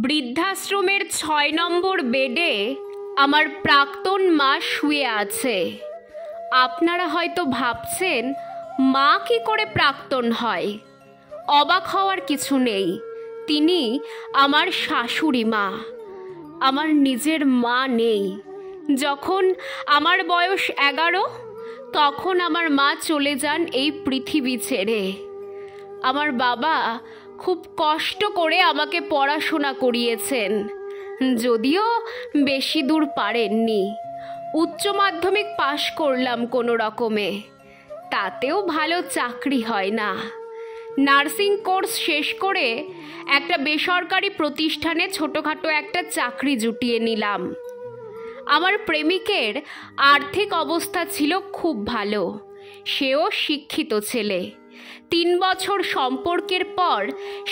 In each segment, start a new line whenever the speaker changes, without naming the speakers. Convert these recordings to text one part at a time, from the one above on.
বৃদ্ধাশ্রমের ৬ নম্বর বেডে আমার প্রাক্তন মা শুয়ে আছে। আপনারা হয়তো ভাবছেন মা কি করে প্রাক্তন হয়? অবাক হওয়ার কিছু নেই, তিনি আমার শাশুড়ি মা। আমার নিজের মা নেই। যখন আমার বয়স 11, তখন আমার মা চলে যান এই পৃথিবী ছেড়ে। আমার বাবা খুব কষ্ট করে আমাকে পড়াশোনা করিয়েছেন, যদিও বেশি দূর পারেননি। উচ্চ মাধ্যমিক পাশ করলাম কোনো রকমে, তাতেও ভালো চাকরি হয় না। নার্সিং কোর্স শেষ করে একটা বেসরকারি প্রতিষ্ঠানে ছোটোখাটো একটা চাকরি জুটিয়ে নিলাম। আমার প্রেমিকের আর্থিক অবস্থা ছিল খুব ভালো, সেও শিক্ষিত ছেলে। 3 বছর সম্পর্কের পর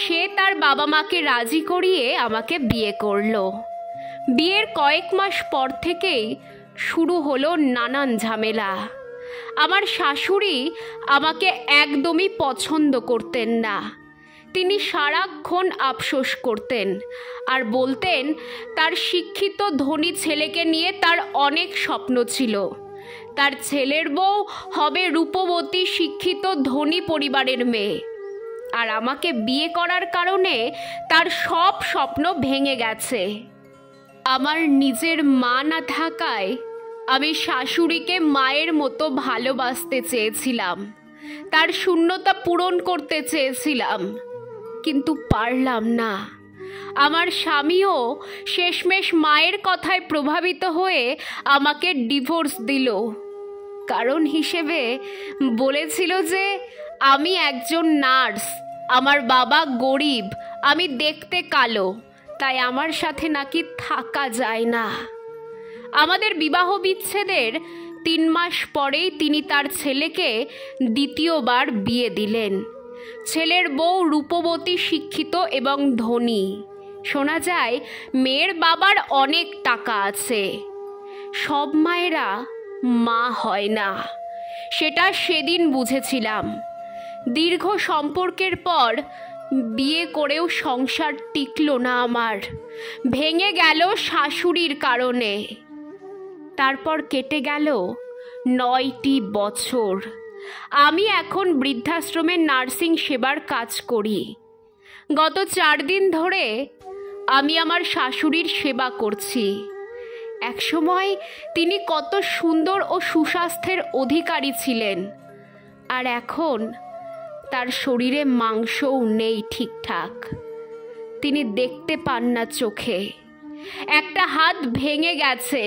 সে তার বাবা মাকে রাজি করিয়ে আমাকে বিয়ে করলো। বিয়ের কয়েক মাস পর থেকেই শুরু হলো নানান ঝামেলা। আমার শাশুড়ি আমাকে একদমই পছন্দ করতেন না। তিনি সারাক্ষণ আফসোস করতেন আর বলতেন তার শিক্ষিত ধনী ছেলেকে নিয়ে তার অনেক স্বপ্ন ছিল। তার ছেলের বউ হবে রূপবতী শিক্ষিত ধনী পরিবারের মেয়ে, আর আমাকে বিয়ে করার কারণে তার সব স্বপ্ন ভেঙে গেছে। আমার নিজের মা না থাকায় আমি শাশুড়িকে মায়ের মতো ভালোবাসতে চেয়েছিলাম, তার শূন্যতা পূরণ করতে চেয়েছিলাম, কিন্তু পারলাম না। আমার স্বামীও শেষমেশ মায়ের কথায় প্রভাবিত হয়ে আমাকে ডিভোর্স দিল। কারণ হিসেবে বলেছিল যে আমি একজন নার্স, আমার বাবা গরিব, আমি দেখতে কালো, তাই আমার সাথে নাকি থাকা যায় না। আমাদের বিবাহ বিচ্ছেদের 3 মাস পরেই তিনি তার ছেলেকে দ্বিতীয়বার বিয়ে দিলেন। ছেলের বউ রূপবতী, শিক্ষিত এবং ধনী। শোনা যায় মেয়ের বাবার অনেক টাকা আছে। সব মায়েরা মা হয় না, সেটা সেদিন বুঝেছিলাম। দীর্ঘ সম্পর্কের পর বিয়ে করেও সংসার টিকল না আমার, ভেঙে গেল শাশুড়ির কারণে। তারপর কেটে গেল 9টি বছর। আমি এখন বৃদ্ধাশ্রমে নার্সিং সেবার কাজ করি। গত 4 দিন ধরে আমি আমার শাশুড়ির সেবা করছি। একসময় তিনি কত সুন্দর ও সুস্বাস্থ্যের অধিকারী ছিলেন, আর এখন তার শরীরে মাংসও নেই ঠিকঠাক। তিনি দেখতে পান না চোখে, একটা হাত ভেঙে গেছে।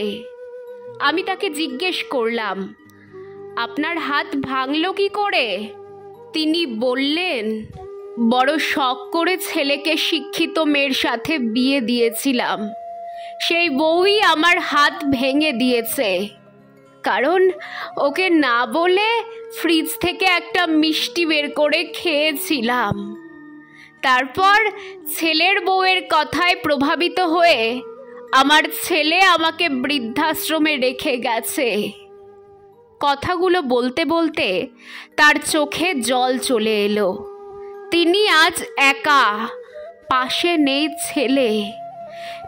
আমি তাকে জিজ্ঞেস করলাম, আপনার হাত ভাঙল কি করে? তিনি বললেন, বড় শখ করে ছেলেকে শিক্ষিত মেয়ের সাথে বিয়ে দিয়েছিলাম, সেই বউই আমার হাত ভেঙে দিয়েছে। কারণ ওকে না বলে ফ্রিজ থেকে একটা মিষ্টি বের করে খেয়েছিলাম। তারপর ছেলের বউয়ের কথায় প্রভাবিত হয়ে আমার ছেলে আমাকে বৃদ্ধাশ্রমে রেখে গেছে। কথাগুলো বলতে বলতে তার চোখে জল চলে এলো। তিনি আজ একা, পাশে নেই ছেলে,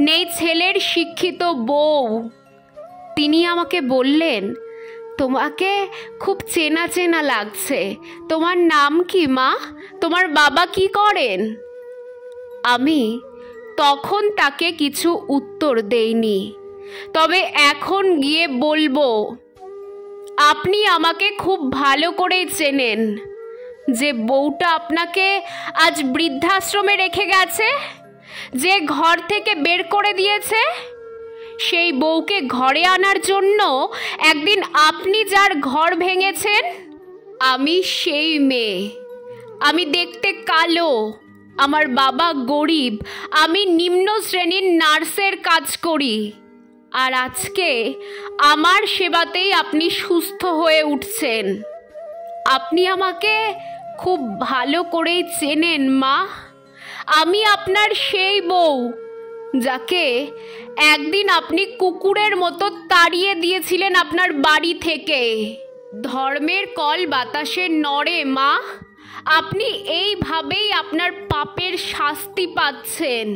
নেই ছেলের শিক্ষিত বউ। তিনি আমাকে বললেন, তোমাকে খুব চেনা চেনা লাগছে, তোমার নাম কি মা? তোমার বাবা কি করেন? আমি তখন তাকে কিছু উত্তর দেইনি, তবে এখন গিয়ে বলবো, আপনি আমাকে খুব ভালো করেই চেনেন। যে বউটা আপনাকে আজ বৃদ্ধাশ্রমে রেখে গেছে, যে ঘর থেকে বের করে দিয়েছে, সেই বউকে ঘরে আনার জন্য একদিন আপনি যার ঘর ভেঙেছেন, আমি সেই মেয়ে। আমি দেখতে কালো, আমার বাবা গরিব, আমি নিম্ন শ্রেণীর নার্সের কাজ করি, আর আজকে আমার সেবাতেই আপনি সুস্থ হয়ে উঠছেন। আপনি আমাকে খুব ভালো করেই চেনেন মা। আমি আপনার সেই বউ, যাকে একদিন আপনি কুকুরের মতো তাড়িয়ে দিয়েছিলেন আপনার বাড়ি থেকে। ধর্মের কল বাতাসে নড়ে মা, আপনি এইভাবেই আপনার পাপের শাস্তি পাচ্ছেন।